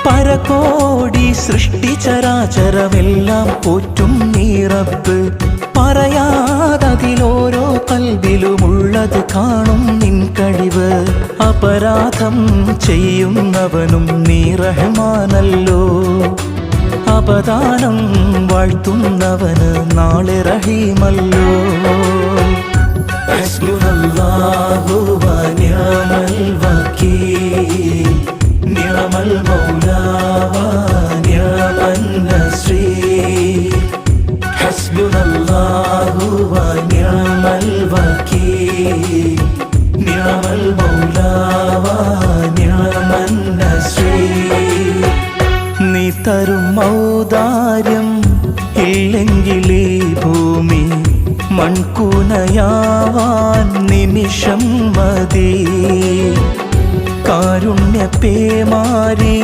പരകോടി സൃഷ്ടി ചരാചരമെല്ലാം പോറ്റും നീ റബ്ബ്. പറയാതതിലോരോ കൽബിലുമുള്ളത് കാണും നിൻ കഴിവ്. അപരാധം ചെയ്യുന്നവനും നീ റഹ്മാനല്ലോ. അപദാനം വാഴ്ത്തുന്നവന് നാളെ റഹീമല്ലോ. ഹസ്ബുനല്ലാഹു വ നിഅമൽ വകീൽ, നിഅമൽ മൗലാ വ നിഅമൻ നസീർ. ഹസ്ബുനല്ലാഹു വ നിഅമൽ വകീൽ, നിഅമൽ മൗലാ വ നിഅമൻ നസീർ. നീ തരും ഔദാര്യം ഇല്ലെങ്കിൽ ഈ ഭൂമി മൺകൂനയാവാൻ നിമിഷം മതി. കാരുണ്യ പേമാരി